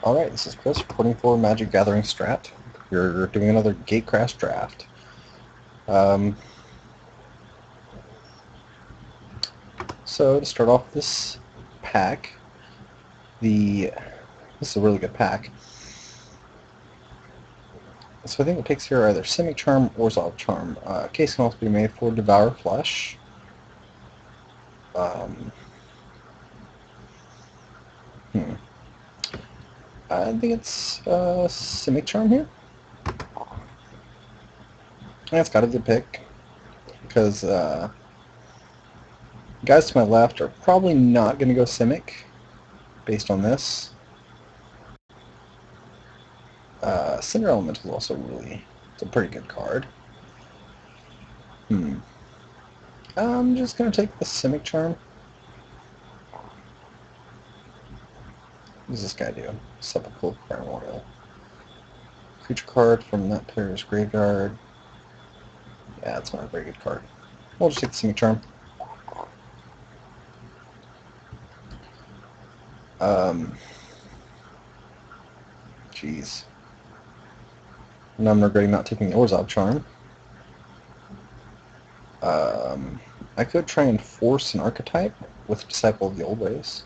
Alright, this is Chris reporting for MagicGatheringStrat. We're doing another Gatecrash draft. So to start off this pack, this is a really good pack. So I think the picks here are either Simic Charm or Orzhov Charm. Case can also be made for Devour Flesh. I think it's Simic Charm here. That's got a good pick, because guys to my left are probably not going to go Simic, based on this. Cinder Element is also it's a pretty good card. I'm just going to take the Simic Charm. What does this guy do? Sepulchral Primordial. Creature card from that player's graveyard. Yeah, it's not a very good card. We'll just take the Simic Charm. Jeez. Now I'm regretting not taking the Orzhov Charm. I could try and force an archetype with Disciple of the Old Ways.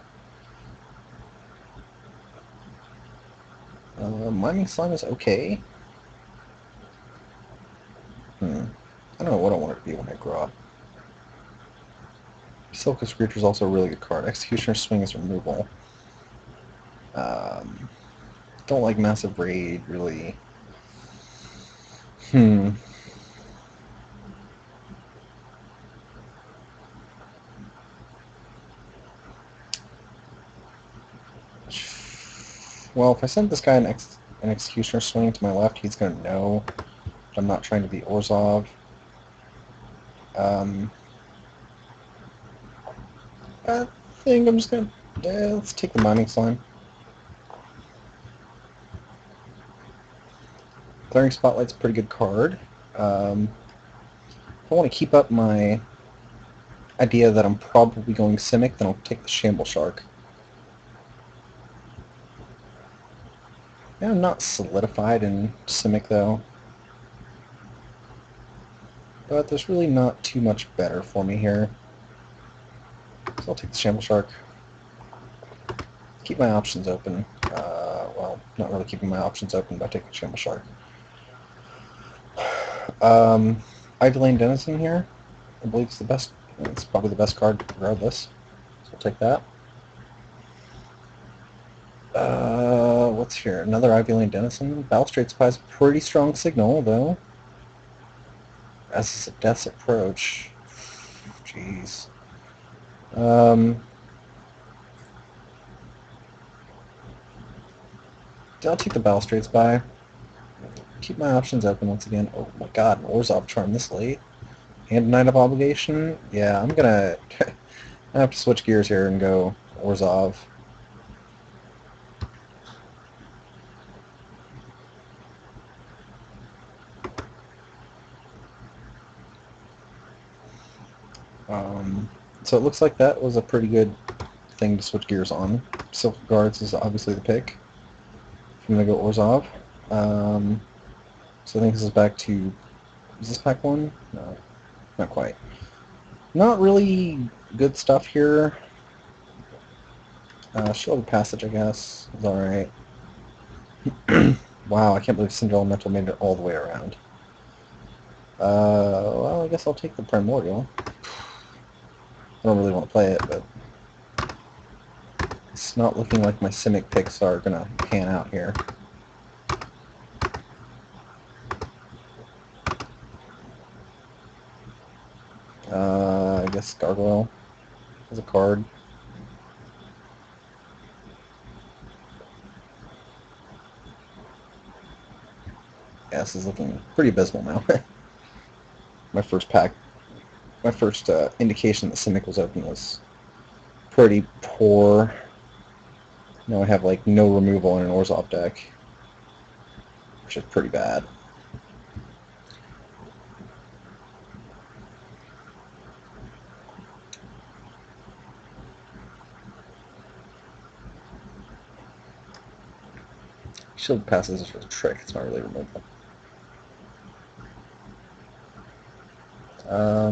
Miming Slime is okay. I don't know what I want it to be when I grow up. Silkus Creature is also a really good card. Executioner's Swing is removal. Don't like Massive Raid, really. Well, if I send this guy an Executioner Swing to my left, he's going to know that I'm not trying to be Orzhov. I think I'm just going to... let's take the Miming Slime. Glaring Spotlight's a pretty good card. If I want to keep up my idea that I'm probably going Simic, then I'll take the Shamble Shark. Yeah, I'm not solidified in Simic, though. But there's really not too much better for me here. So I'll take the Shamble Shark. Keep my options open. Well, not really keeping my options open by taking Shamble Shark. Ivy Lane Denizen here. I believe it's the best. It's probably the best card regardless. So we'll take that. What's here? Another Ivy Lane Denizen. Balustrade Spy is a pretty strong signal, though. As is a Death's Approach. Jeez. I'll take the Balustrade Spy. Keep my options open once again. Oh my god, an Orzhov Charm this late. And Night of Obligation? Yeah, I'm gonna I have to switch gears here and go Orzhov. So it looks like that was a pretty good thing to switch gears on. Silk Guards is obviously the pick. I'm going to go Orzhov. So I think this is back to... Is this pack 1? No, not quite. Not really good stuff here. Shield of Passage, I guess, is alright. Wow, I can't believe Cinder Elemental made it all the way around. Well, I guess I'll take the Primordial. I don't really want to play it, but it's not looking like my Simic picks are going to pan out here. I guess Gargoyle is a card. Yeah, this is looking pretty abysmal now. My first indication that Simic was open was pretty poor. Now I have like no removal in an Orzhov deck, which is pretty bad. Shield passes is for the trick, it's not really removal. I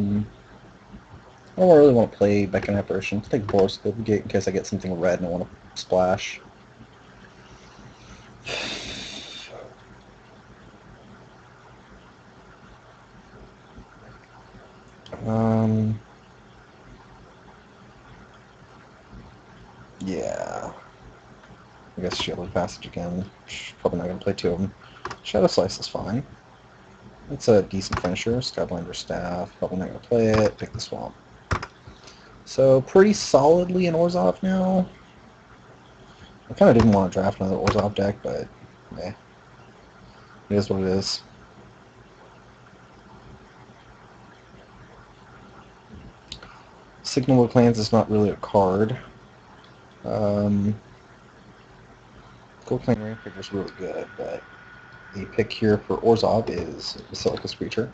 don't really want to play Beacon Apparition. Let's take Boros Gate in case I get something red and I want to splash. Yeah. I guess Shielded Passage again. Probably not going to play two of them. Shadow Slice is fine. It's a decent finisher. Skyblinder Staff. Probably not going to play it. Pick the Swamp. So pretty solidly in Orzhov now. I kind of didn't want to draft another Orzhov deck, but eh. It is what it is. Signal of Clans is not really a card. Gold Clan Rampage is really good, but the pick here for Orzhov is Basilica Screecher.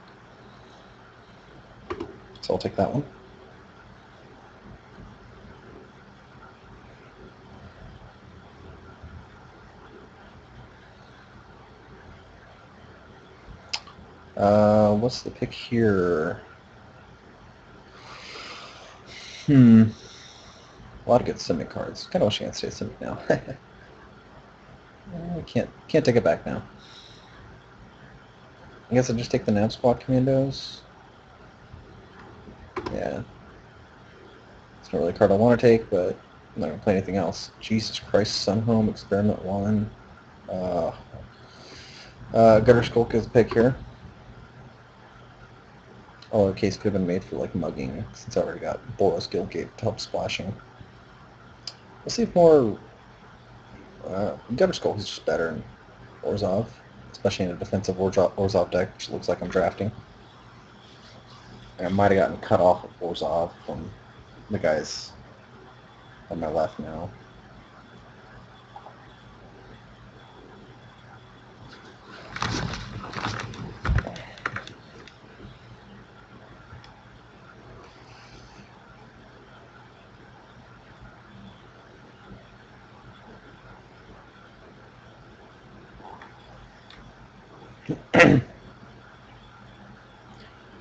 So I'll take that one. What's the pick here? A lot of good Simic cards. Kind of wish I could stay Simic now. I can't take it back now. I guess I'll just take the Nav Squad Commandos. Yeah. It's not really a card I want to take, but I'm not going to play anything else. Jesus Christ, Sunhome, Experiment 1. Gutter Skulk is the pick here. Oh, the case could have been made for like mugging, since I already got Boros Guildgate to help splashing. Let's see if more... Gutter Skulk is just better in Orzhov, especially in a defensive Orzhov deck, which looks like I'm drafting. I might have gotten cut off of Orzhov from the guys on my left now.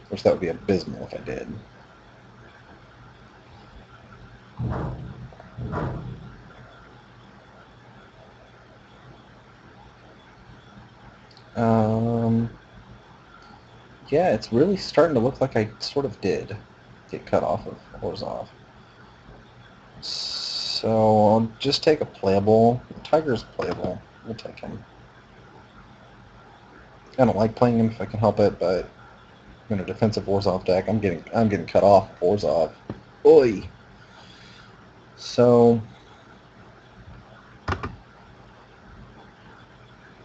Which that would be abysmal if I did. Yeah, it's really starting to look like I sort of did get cut off of Orzhov. So I'll just take a playable. Tiger's playable. We'll take him. I don't like playing him if I can help it, but in a defensive Orzhov deck, I'm getting cut off of Orzhov. Oi! So,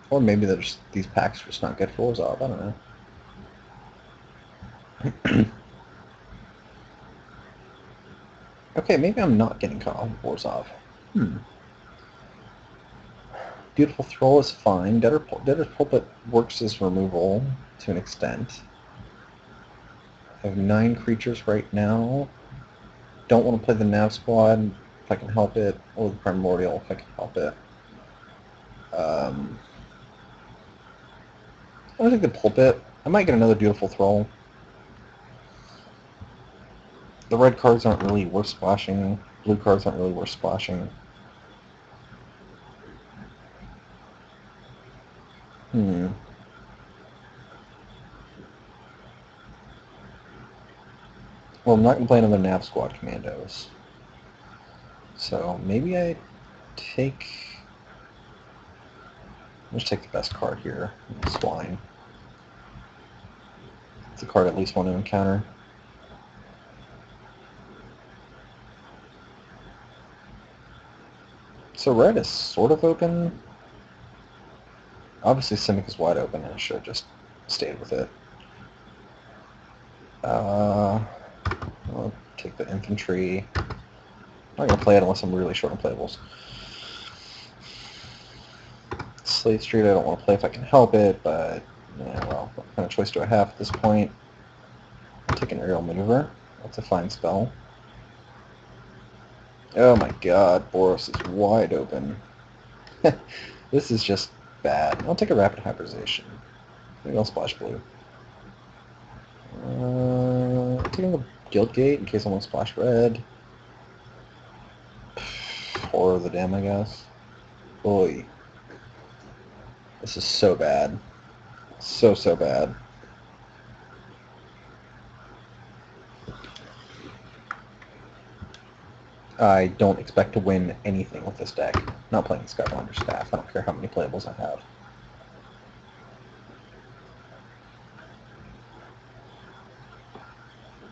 or maybe these packs are just not good for Orzhov. I don't know. Okay, maybe I'm not getting cut off of Orzhov. Beautiful Throw is fine. Debtor's Pulpit works as removal to an extent. I have 9 creatures right now. Don't want to play the Nav Squad if I can help it, or the Primordial if I can help it. I don't think the Pulpit. I might get another Beautiful Throw. The red cards aren't really worth splashing. Blue cards aren't really worth splashing. Well, I'm not going to play another Nav Squad Commandos. So maybe I take... I'll just take the best card here. Swine. It's a card I at least want to encounter. So red is sort of open. Obviously Simic is wide open and I should have just stayed with it. I'll take the infantry. I'm not going to play it unless I'm really short on playables. Slate Street I don't want to play if I can help it, but yeah, well, what kind of choice do I have at this point? I'll take an Aerial Maneuver. That's a fine spell. Oh my god, Boros is wide open. This is just bad. I'll take a rapid hybridization. Maybe I'll splash blue. Taking a Guildgate in case I want to splash red. Horror of the Dam, I guess. Boy. This is so bad. So bad. I don't expect to win anything with this deck. Not playing Skylander Staff. I don't care how many playables I have.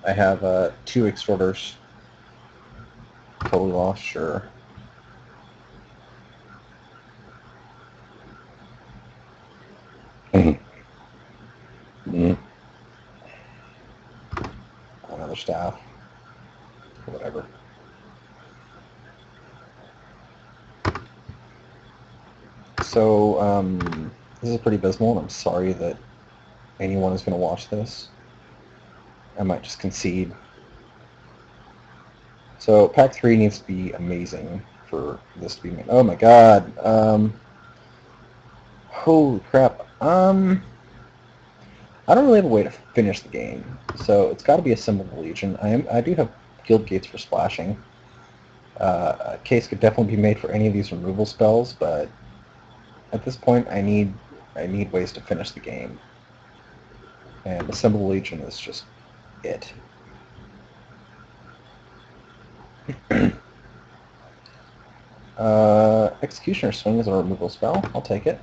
I have 2 Extorters. Totally lost, sure. Another Staff. Whatever. So, this is pretty abysmal, and I'm sorry that anyone is going to watch this. I might just concede. So, pack 3 needs to be amazing for this to be made. Oh my god. Holy crap. I don't really have a way to finish the game, so it's got to be a Symbol of Legion. I do have Guild Gates for splashing. A case could definitely be made for any of these removal spells, but at this point I need ways to finish the game. And the Symbol of Legion is just it. Executioner Swing is a removal spell. I'll take it.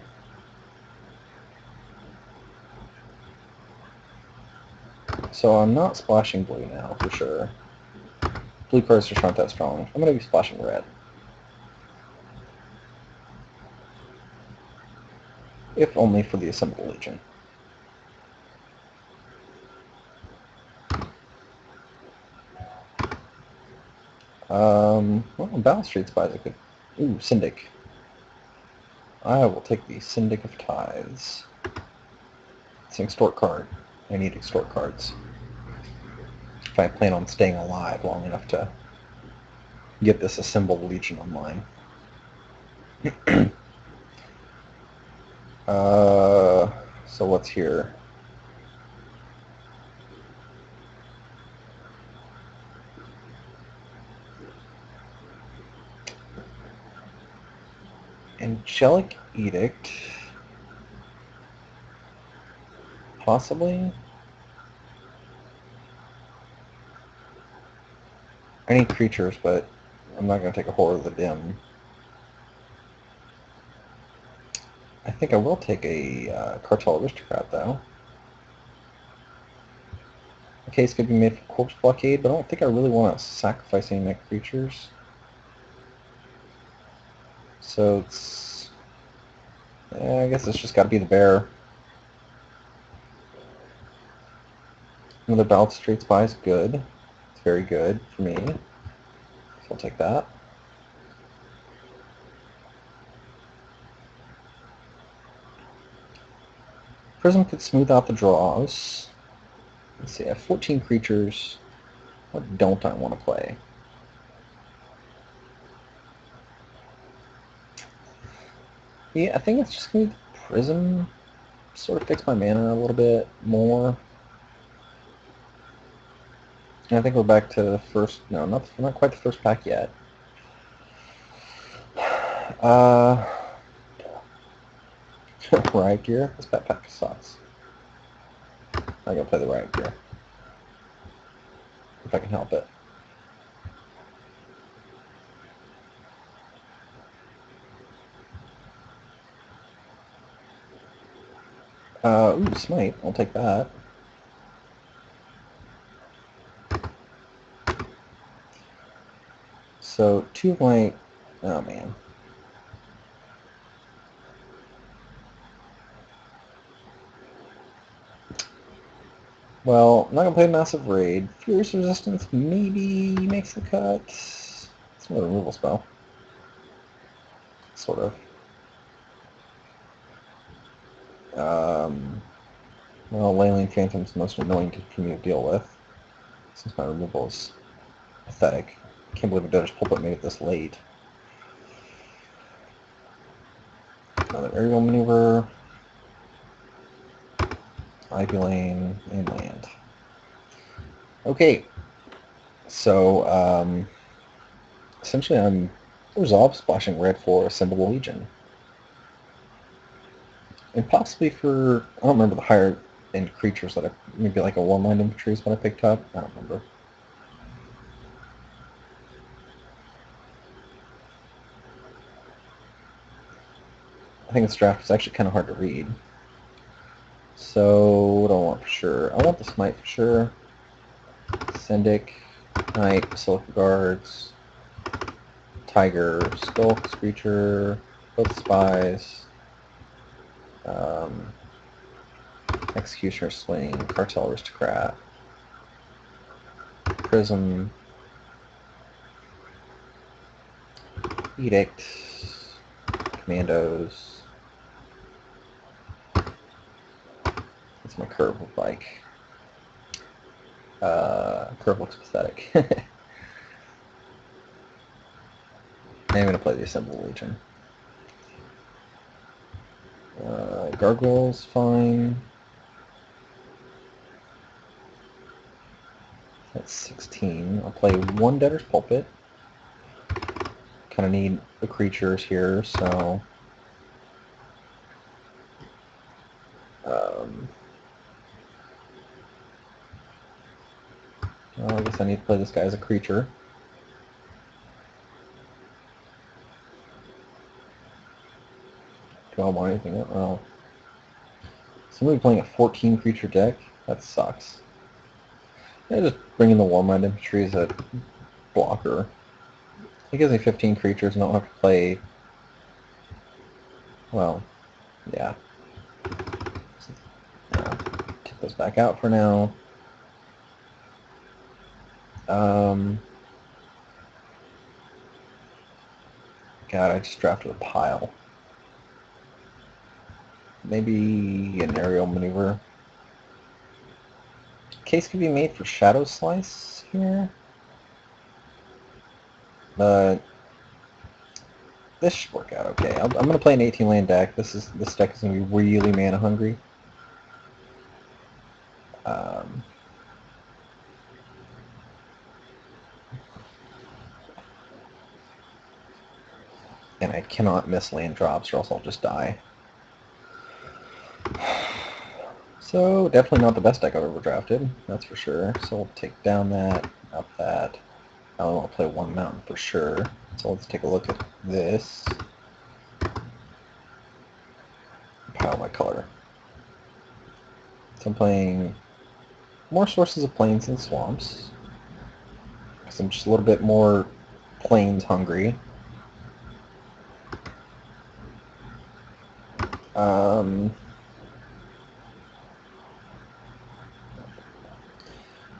So I'm not splashing blue now, for sure. Blue cards just aren't that strong. I'm going to be splashing red. If only for the Assembled Legion. Well, Battle Street Spies I could... Ooh, Syndic. I will take the Syndic of Tithes. It's an extort card. I need extort cards. If I plan on staying alive long enough to get this Assembled Legion online. So what's here? Angelic Edict. Possibly? I need creatures, but I'm not going to take a Horror of the Dim. I think I will take a Cartel Aristocrat, though. The case could be made for Corpse Blockade, but I don't think I really want to sacrifice any of my creatures. So it's... I guess it's just got to be the bear. Another Battle Street Spy is good. It's very good for me. So I'll take that. Prism could smooth out the draws. Let's see, I have 14 creatures. What don't I want to play? Yeah, I think it's just going to be the Prism. Sort of fix my mana a little bit more. And I think we're back to the first... No, not quite the first pack yet. Riot Gear? This pack sucks. I'm going to play the Riot Gear. If I can help it. Ooh, Smite. I'll take that. So, 2 of my... Oh, man. Well, I'm not going to play Massive Raid. Furious Resistance maybe makes the cut. It's another removal spell. Sort of. Well, Leyline Phantom's the most annoying for me to deal with, since my removal is pathetic. I can't believe a Dutch Pulpit made it this late. Another aerial maneuver. Ivy Lane, and land. Okay, so essentially I'm Orzhov splashing red for Assemblable Legion. And possibly for, I don't remember the higher end creatures that maybe like a Warmind Infantry is what I picked up. I don't remember. I think this draft is actually kind of hard to read. So, what do I want for sure? I want the Smite for sure. Syndic, Knight, Basilica Guards, Tiger, Skull Screecher, both Spies, Executioner Swing, Cartel Aristocrat, Prism, Edict, Commandos. What's my curve look like? Curve looks pathetic. I'm going to play the Assembled Legion. Gargoyles, fine. That's 16. I'll play one Debtor's Pulpit. Kind of need the creatures here, so... well, I guess I need to play this guy as a creature. Do I want anything else? Oh. Somebody playing a 14 creature deck? That sucks. Yeah, just bring in the Warmind Infantry as a blocker. It gives me 15 creatures and I don't have to play... well, yeah. Take those back out for now. God, I just drafted a pile. Maybe an aerial maneuver. Case could be made for Shadow Slice here. But this should work out okay. I'm going to play an 18 land deck. This deck is going to be really mana hungry. And I cannot miss land drops or else I'll just die. So definitely not the best deck I've ever drafted, that's for sure. So we'll take down that, up that. I only want to play one mountain for sure. So let's take a look at this. Pile my color. So I'm playing more Sources of Plains and Swamps. Because I'm just a little bit more plains hungry.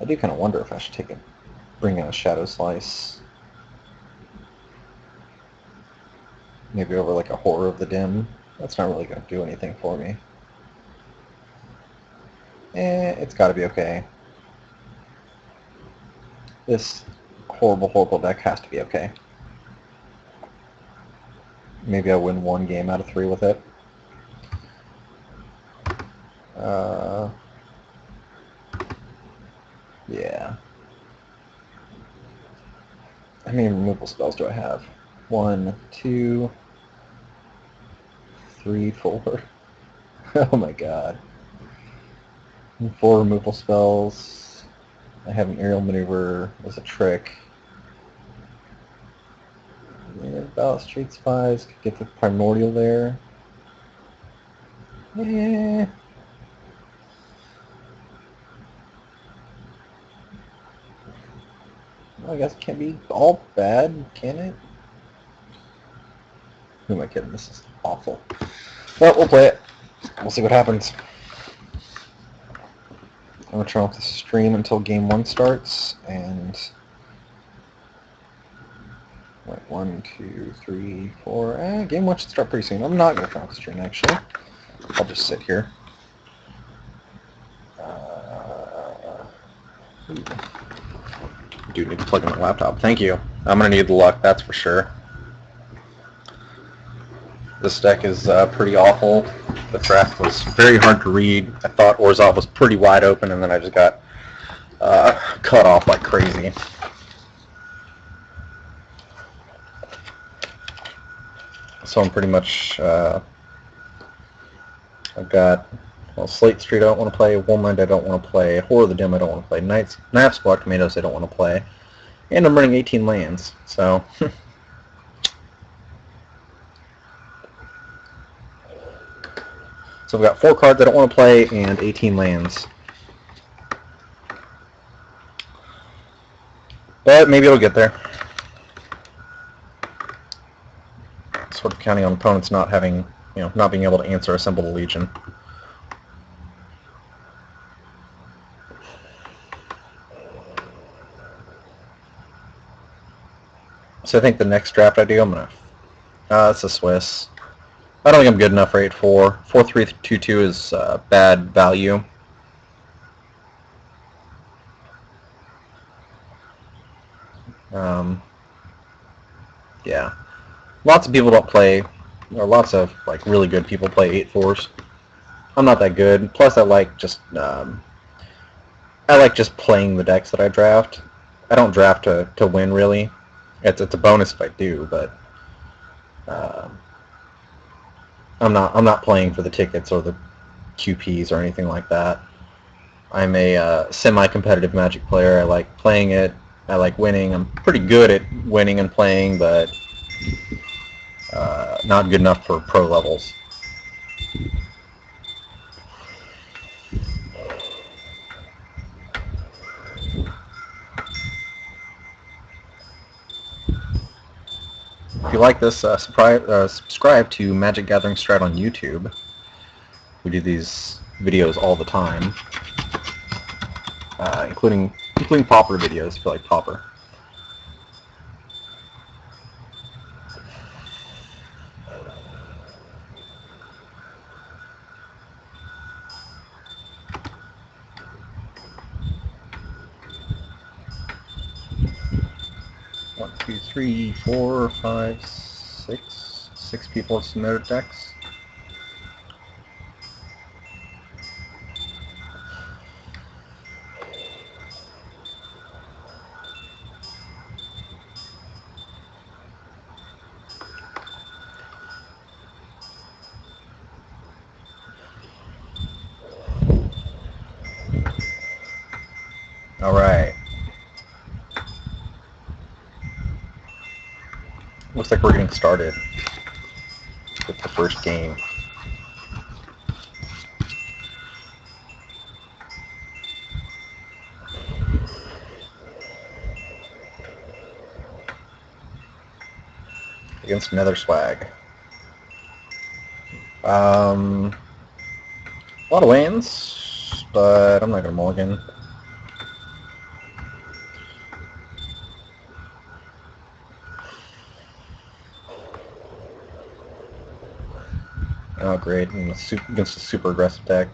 I do kind of wonder if I should bring in a Shadow Slice. Maybe over like a Horror of the Dim. That's not really going to do anything for me. It's got to be okay. This horrible, horrible deck has to be okay. Maybe I win one game out of 3 with it. Yeah. How many removal spells do I have? 1, 2, 3, 4. Oh my god. 4 removal spells. I have an aerial maneuver as a trick. Yeah, Balustrade Spies could get the Primordial there. Yeah. Well, I guess it can't be all bad, can it? Who am I kidding? This is awful. But we'll play it. We'll see what happens. I'm going to turn off the stream until game 1 starts, and... wait, 1, 2, 3, 4... game 1 should start pretty soon. I'm not going to turn off the stream, actually. I'll just sit here. Do need to plug in my laptop. Thank you. I'm going to need the luck, that's for sure. This deck is pretty awful. The draft was very hard to read. I thought Orzhov was pretty wide open, and then I just got cut off like crazy. So I'm pretty much, I've got, well, Slate Street I don't want to play, Woolmind I don't want to play, Horror of the Dim I don't want to play, Knife's Block Tomatoes I don't want to play, and I'm running 18 lands, so... So I've got 4 cards I don't want to play and 18 lands. But maybe it'll get there. Sort of counting on opponents not having, not being able to answer Assemble the Legion. So I think the next draft I do, I'm gonna. It's a Swiss. I don't think I'm good enough for 8-4. 4-3-2-2 is bad value. Yeah. Lots of people don't play, or lots of like really good people play 8-4s. I'm not that good. Plus, I like just playing the decks that I draft. I don't draft to win really. It's a bonus if I do, but I'm not playing for the tickets or the QPs or anything like that. I'm a semi-competitive Magic player. I like playing it. I like winning. I'm pretty good at winning and playing, but not good enough for pro levels. If you like this, subscribe to MagicGatheringStrat on YouTube. We do these videos all the time, including Pauper videos if you like Pauper. One, two, three, four, five, six. 6 people have submitted decks. All right. Looks like we're getting started with the first game. Against Nether Swag. A lot of lands, but I'm not going to mulligan. Oh, great. Against a super aggressive deck.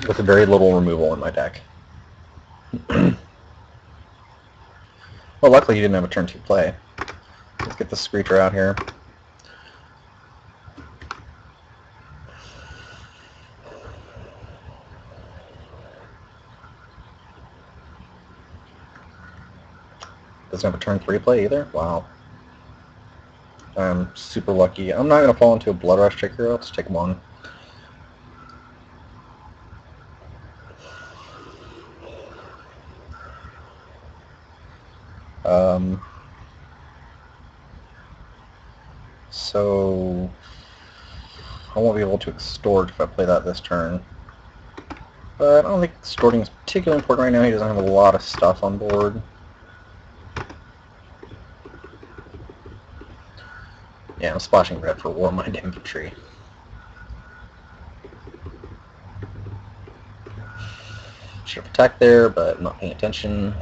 With very little removal in my deck. Well, luckily he didn't have a turn 2 play. Let's get the Screecher out here. Doesn't have a turn 3 play either? Wow. I'm super lucky. I'm not going to fall into a Blood Rush Trigger. I'll just take 1. So I won't be able to extort if I play that this turn. But I don't think extorting is particularly important right now. He doesn't have a lot of stuff on board. Yeah, I'm splashing red for Warmind Infantry. Should have attacked there, but I'm not paying attention.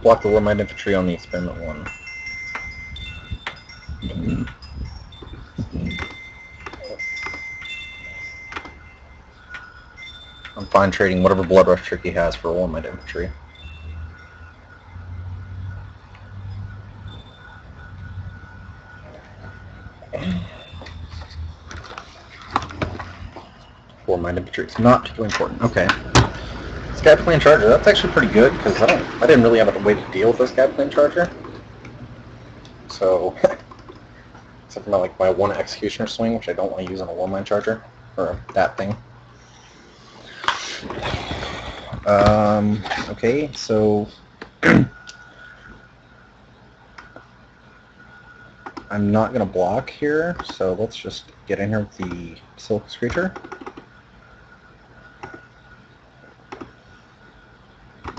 block the Warmind Infantry on the Experiment 1. I'm fine trading whatever Blood Rush trick he has for Warmind Infantry. Warmind Infantry is not particularly important. Okay. Scat Plane Charger, that's actually pretty good, because I didn't really have a way to deal with this Scat Plane Charger. So, except for my one Executioner swing, which I don't want to use on a Warmind Charger, or that thing. Okay, so I'm not going to block here, so let's just get in here with the Silk Screecher.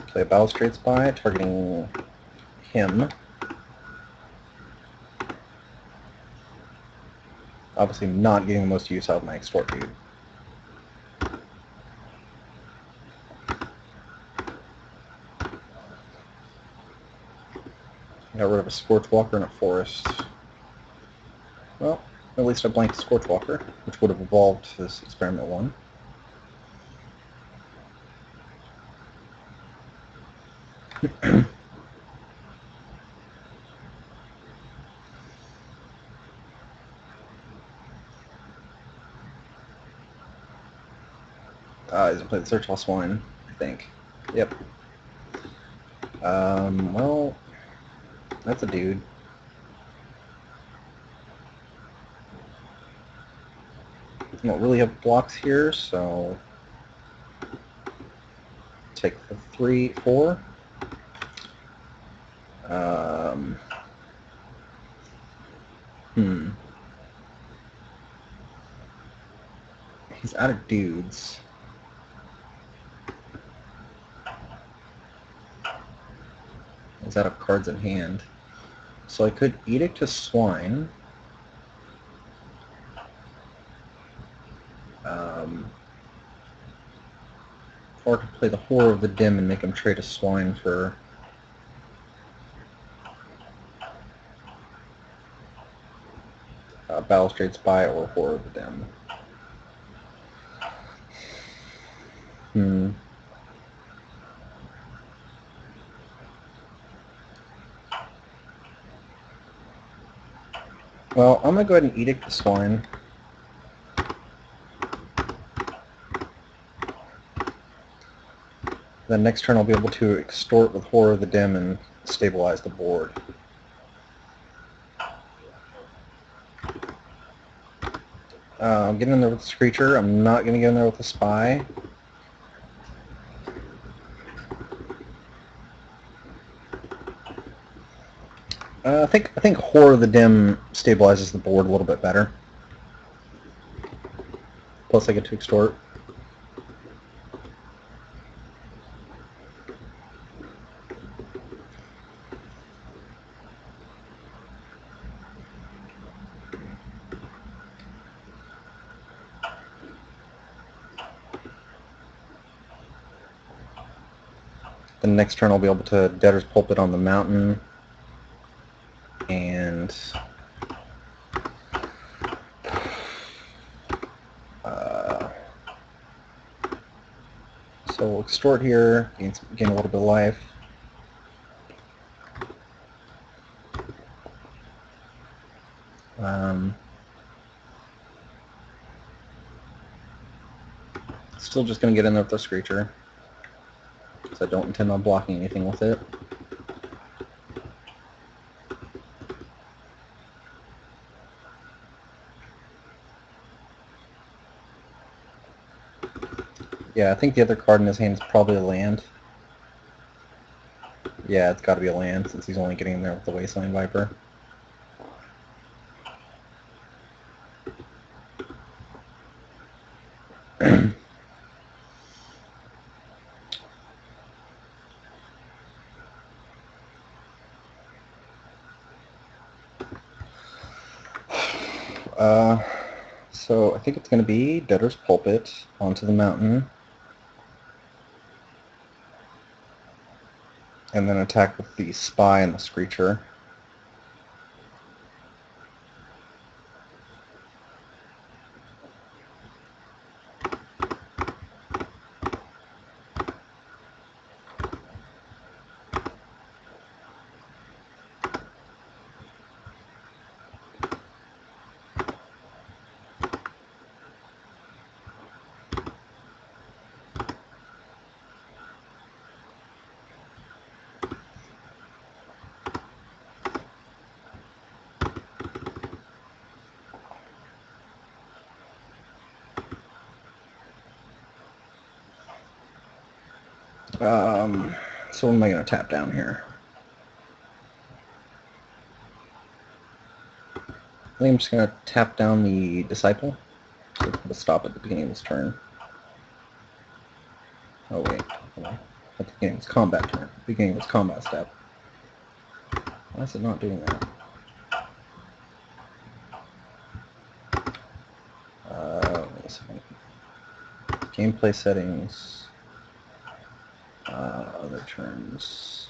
Play a Balustrade Spy, targeting him. Obviously not getting the most use out of my Extort dude. Got rid of a Scorchwalker and a Forest. Well, at least I blanked a Scorchwalker, which would have evolved this Experiment 1. He's going to play the Searchful Swine, I think. Yep. Well, that's a dude. I don't really have blocks here, so take the 3, 4. He's out of dudes. He's out of cards in hand. So I could Edict to Swine. Or I could play the Horror of the Dim and make him trade a Swine for Balustrade Spy or Horror of the Dim. Well, I'm going to go ahead and Edict the Swine. Then next turn I'll be able to Extort with Horror of the Dim and stabilize the board. I'm getting in there with the Screecher. I'm not going to get in there with the Spy. I think Horror of the Dim stabilizes the board a little bit better. Plus I get to Extort. The next turn I'll be able to Debtor's Pulpit on the mountain, and so we'll Extort here, gain a little bit of life. Still just going to get in there with the Screecher, because I don't intend on blocking anything with it. Yeah, I think the other card in his hand is probably a land. Yeah, it's got to be a land, since he's only getting in there with the Wasteland Viper. So I think it's going to be Debtor's Pulpit onto the mountain. and then attack with the Spy and the Screecher. So what am I going to tap down here? I think I'm just going to tap down the Disciple. So it'll stop at the beginning of this turn. Oh wait, hold on. At the beginning of its combat turn. Beginning of its combat step. Why is it not doing that? Wait a second. Gameplay settings. Other turns.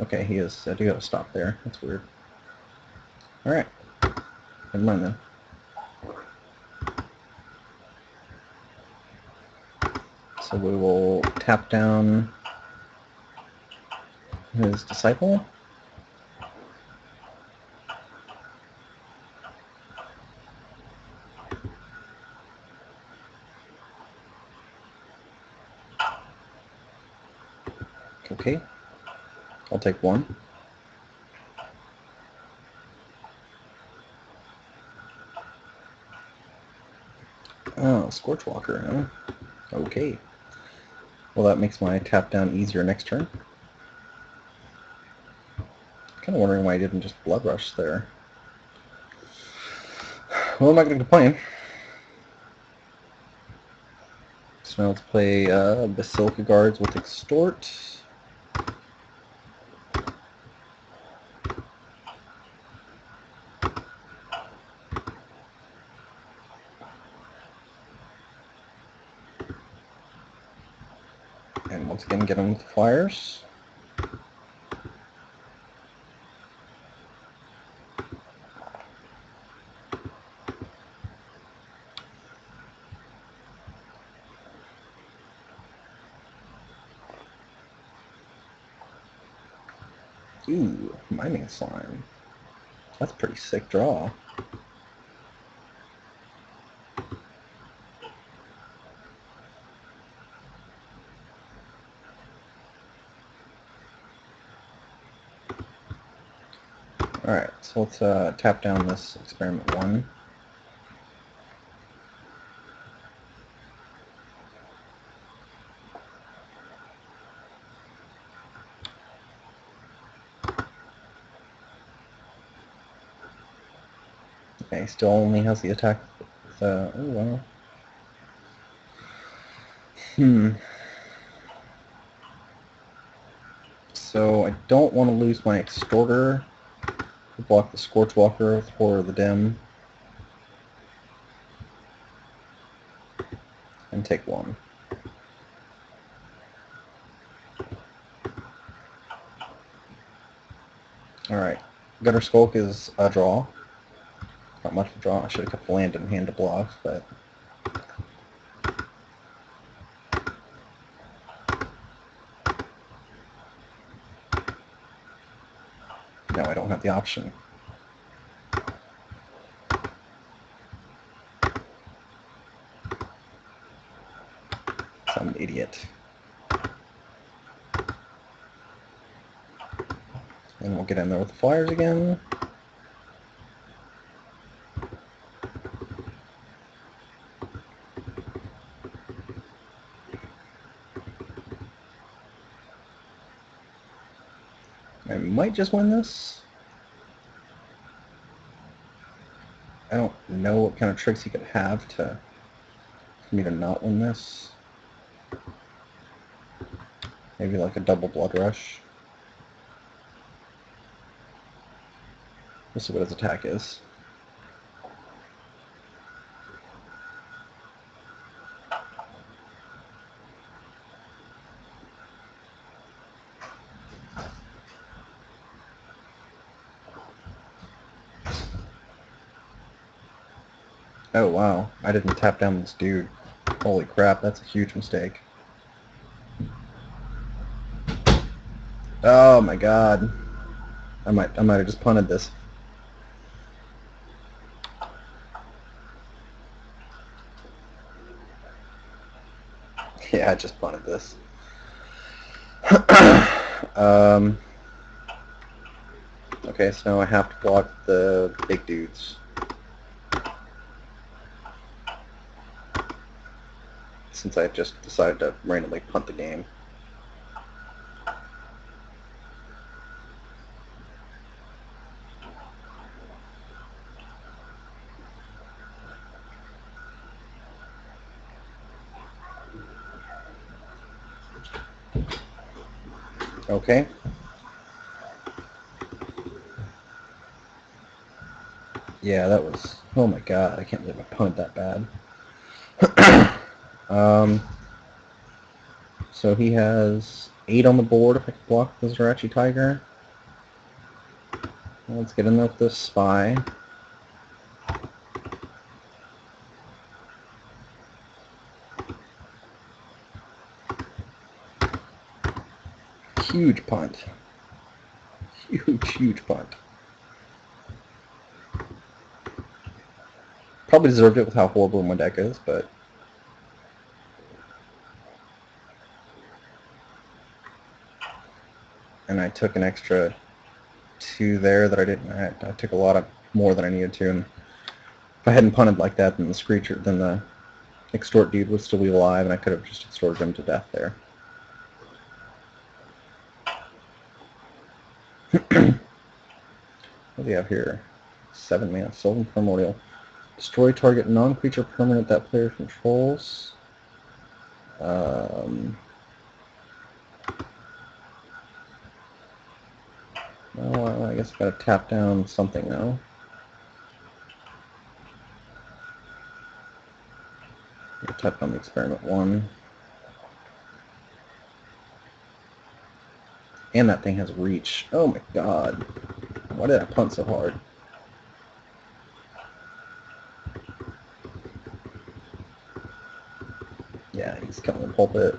Okay, I do have a stop there. That's weird. Alright. Never mind then. So we will tap down his Disciple. Okay. I'll take one. Oh, Scorchwalker, huh? Okay. Well, that makes my tap down easier next turn. Kind of wondering why I didn't just Blood Rush there. Well, I'm not going to complain. So now let's play Basilica Guards with Extort. And once again, get them with the flyers. Ooh, Mining Slime. That's a pretty sick draw. Alright, so let's tap down this Experiment 1. Okay, still only has the attack with, oh wow. So I don't want to lose my Extorter to block the Scorchwalker with Horror of the Dim. And take one. Alright, Gutter Skulk is a draw. Not much of a draw. I should have kept land in hand to block, but... No, I don't have the option. So I'm an idiot. And we'll get in there with the flyers again. I might just win this. I don't know what kind of tricks he could have for me to not win this. Maybe like a double Blood Rush. We'll see what his attack is. Oh wow, I didn't tap down this dude. Holy crap, that's a huge mistake. Oh my god. I might have just punted this. Yeah, I just punted this. Okay, so now I have to block the big dudes. Since I just decided to randomly punt the game. Okay. Yeah, that was... Oh my god, I can't believe I punted that bad. So he has 8 on the board if I can block the Zerachi Tiger. Let's get in there with this Spy. Huge punt. Huge punt. Probably deserved it with how horrible my deck is, but... And I took an extra 2 there that I didn't... I took a lot of more than I needed to, and if I hadn't punted like that, then the Screecher... then the Extort dude would still be alive, and I could have just extorted him to death there. What do we have here? 7 mana. Sylvan Primordial. Destroy target non-creature permanent that player controls. Well, I guess I gotta tap down something now. Tap on the Experiment 1. And that thing has reach. Oh my god. Why did I punt so hard? Yeah, he's killing the pulpit.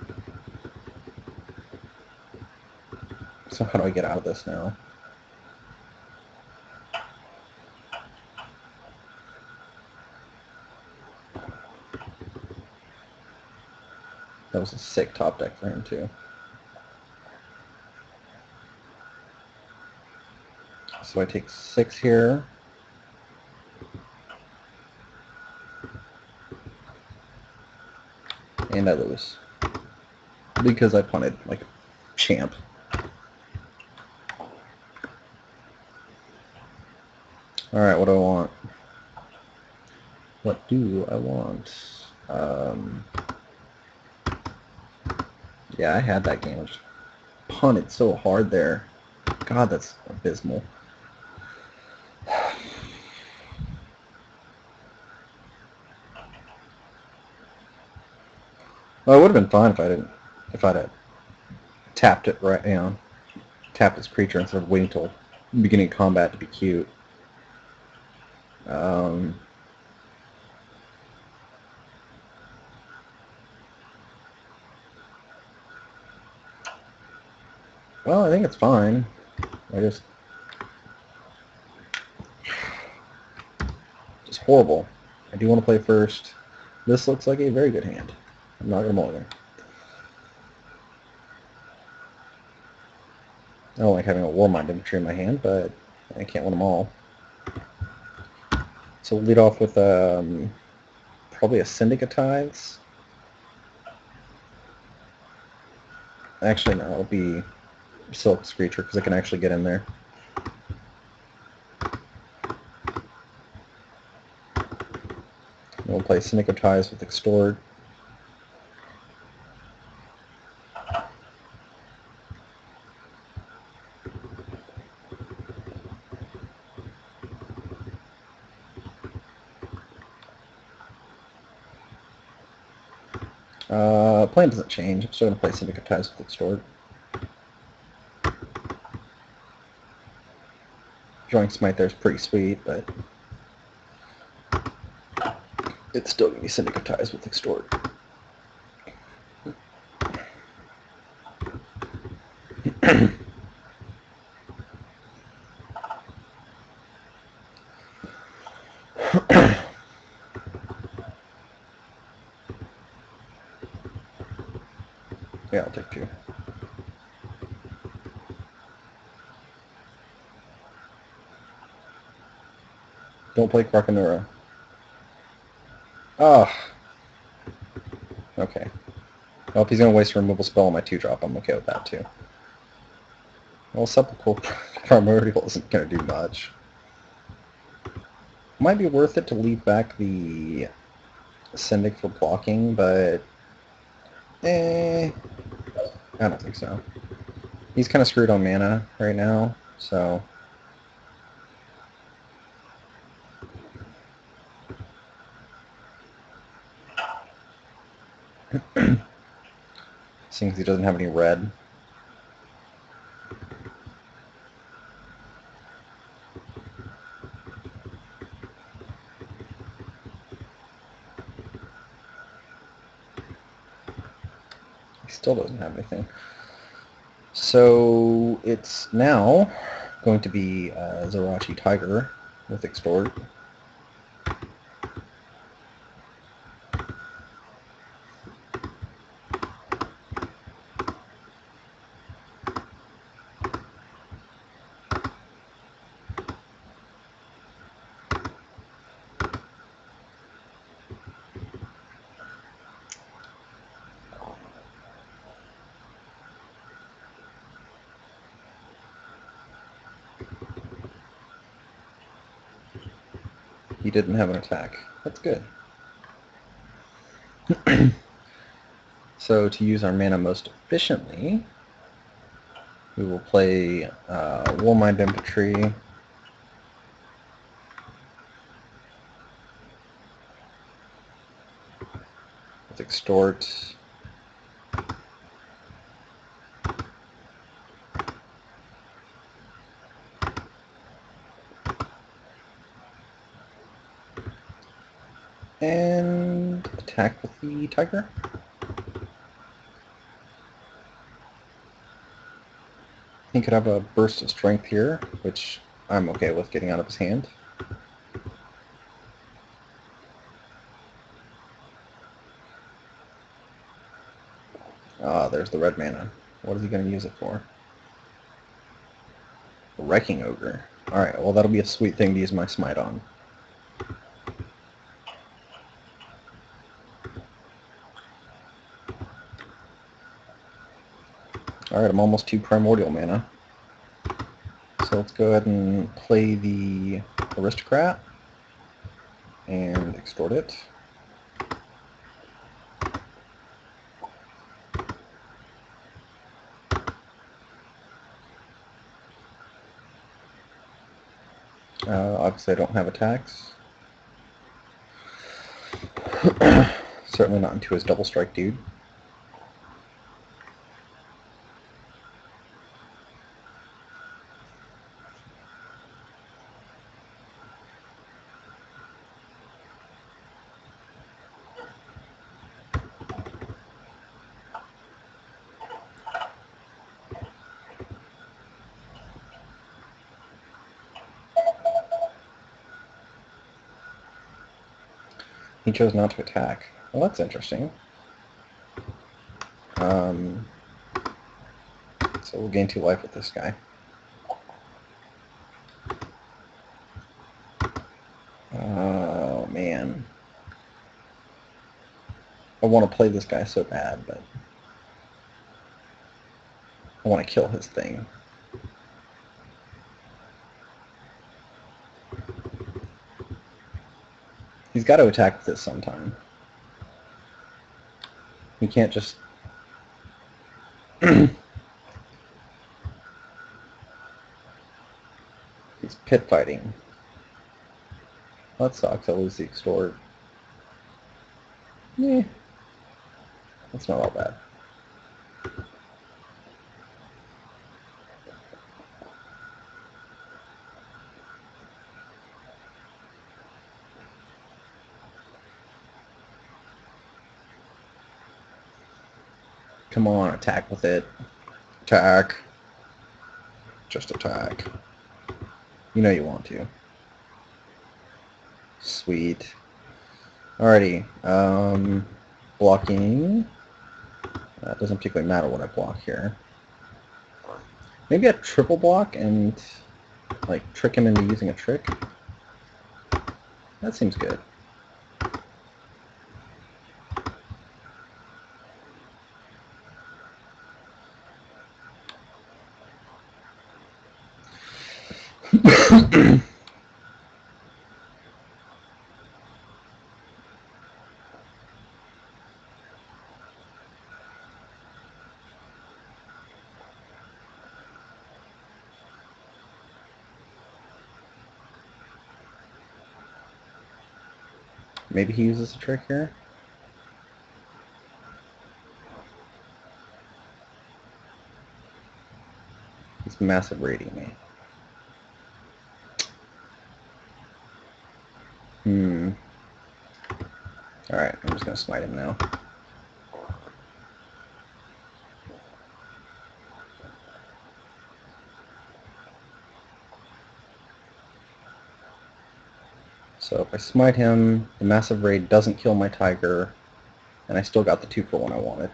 So how do I get out of this now? That was a sick top deck for him too. So I take 6 here. And I lose. Because I punted like a champ. Alright, what do I want? What do I want? Yeah, I had that game. I just punted so hard there. God, that's abysmal. Well, it would have been fine if I'd have tapped it right, tapped this creature instead of waiting till beginning of combat to be cute. Well, I think it's fine. I just horrible. I do want to play first. This looks like a very good hand. I'm not gonna mulligan. I don't like having a Warmind infantry in my hand, but I can't win them all. So we'll lead off with probably a Syndicate Tithes. Actually, no, it'll be Silk Screecher because I can actually get in there. And we'll play Syndicate Tithes with Extort. Plan doesn't change. I'm still going to play Syndicate Ties with Extort. Drawing Smite there is pretty sweet, but... it's still going to be syndicatized with Extort. Yeah, I'll take 2. Don't play Krakenura. Oh. Okay. Well, if he's going to waste a removal spell on my 2-drop, I'm okay with that too. Well, Sepulchral Primordial isn't going to do much. Might be worth it to leave back the Syndic for blocking, but I don't think so. He's kind of screwed on mana right now, so seeing as he doesn't have any red. He still doesn't have anything. So it's now going to be Zerachi Tiger with Extort. He didn't have an attack. That's good. So to use our mana most efficiently, we will play Warmind Infantry, with Extort, and attack with the Tiger. He could have a burst of strength here, which I'm okay with getting out of his hand. Ah, there's the red mana. What is he going to use it for? Wrecking Ogre. Alright, well that'll be a sweet thing to use my Smite on. Alright, I'm almost 2 Primordial mana. So let's go ahead and play the Aristocrat and Extort it. Obviously I don't have attacks. Certainly not into his double strike dude. He chose not to attack. Well, that's interesting. So we'll gain 2 life with this guy. Oh, man. I want to play this guy so bad, but I want to kill his thing. He's got to attack with this sometime. He can't just... He's pit fighting. That sucks. I lose the Extort. Eh, that's not all bad. Come on, attack with it. Attack. Just attack. You know you want to. Sweet. Alrighty. Blocking. It doesn't particularly matter what I block here. Maybe a triple block and like trick him into using a trick. That seems good. Maybe he uses a trick here. He's massive raiding me. Alright, I'm just going to smite him now. So if I smite him, the massive raid doesn't kill my tiger, and I still got the 2-for-1 I wanted.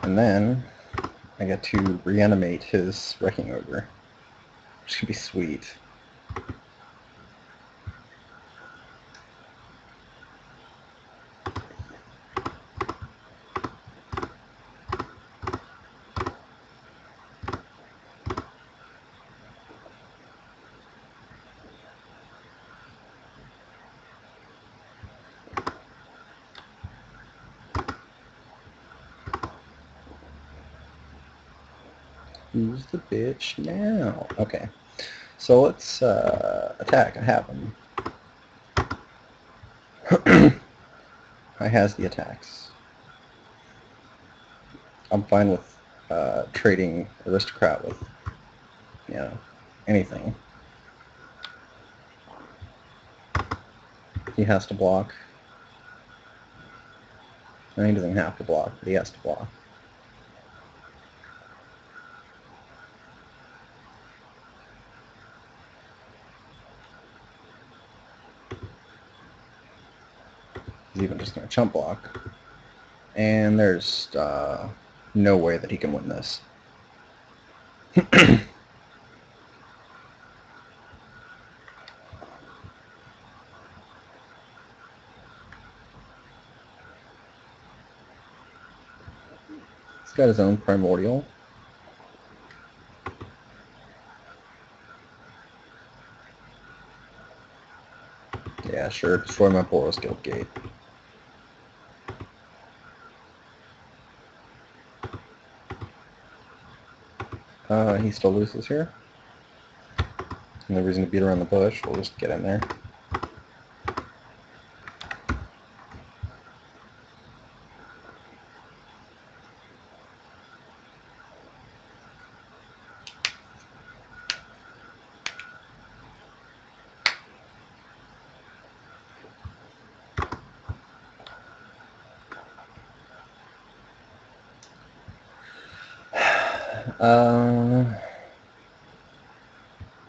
And then I get to reanimate his Wrecking Ogre, which should be sweet. Who's the bitch now? Okay, so let's attack. I have him. I has the attacks. I'm fine with trading Aristocrat with, you know, anything. He has to block. No, he doesn't have to block, but he has to block. He's even just going to chump block. And there's no way that he can win this. He's got his own Primordial. Yeah, sure. Destroy my Boros Guild Gate. He still loses here. No reason to beat around the bush. We'll just get in there.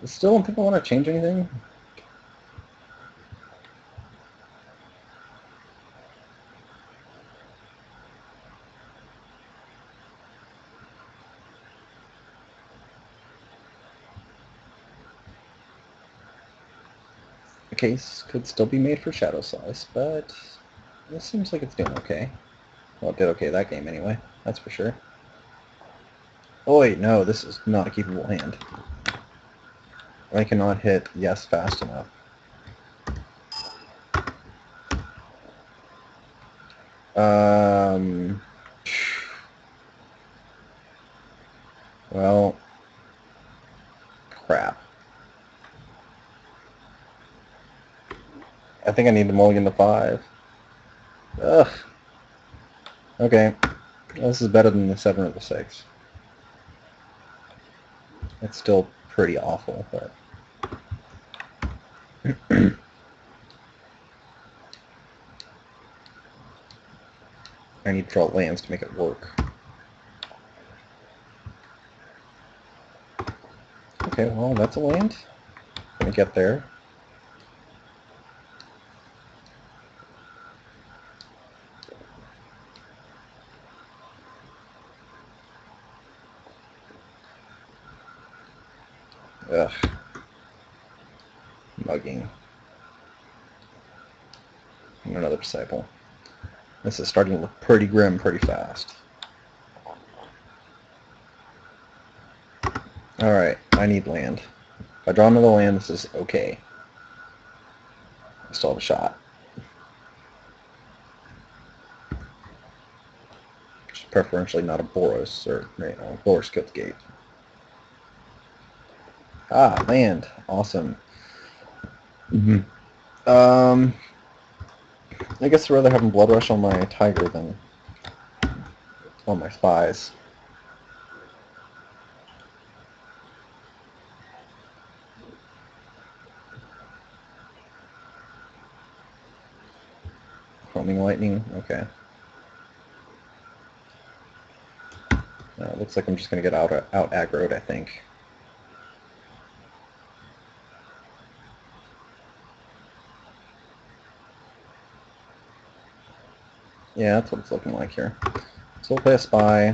I still don't think I want to change anything. The case could still be made for Shadow Slice, but this seems like it's doing okay. Well, it did okay that game anyway, that's for sure. Oh wait, no, this is not a keepable hand. I cannot hit yes fast enough. Well, crap. I think I need to mulligan the 5. Ugh. Okay. Well, this is better than the 7 or the 6. It's still pretty awful, but... I need to draw lands to make it work. Okay, well, that's a land. Gonna get there. Ugh. Mugging. And another disciple. This is starting to look pretty grim pretty fast. Alright, I need land. If I draw another land, this is okay. I still have a shot. Just preferentially not a Boros, or, Boros Gate. Ah, land. Awesome. I guess I'd rather have Blood Rush on my Tiger than on my Spies. Homing Lightning, okay. Looks like I'm just going to get out aggroed, I think. Yeah, that's what it's looking like here. So we'll play a Spy.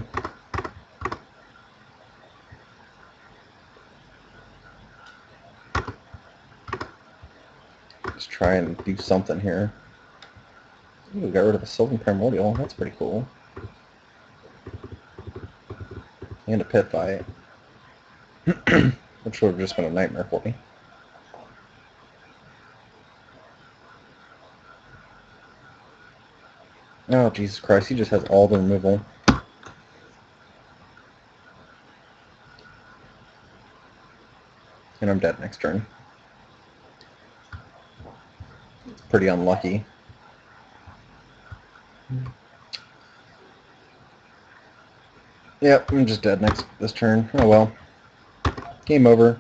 Just try and do something here. Ooh, got rid of the Sylvan Primordial. That's pretty cool. And a Pit Fight. Which would have just been a nightmare for me. Oh, Jesus Christ, he just has all the removal. And I'm dead next turn. It's pretty unlucky. Yep, I'm just dead this turn. Oh well. Game over.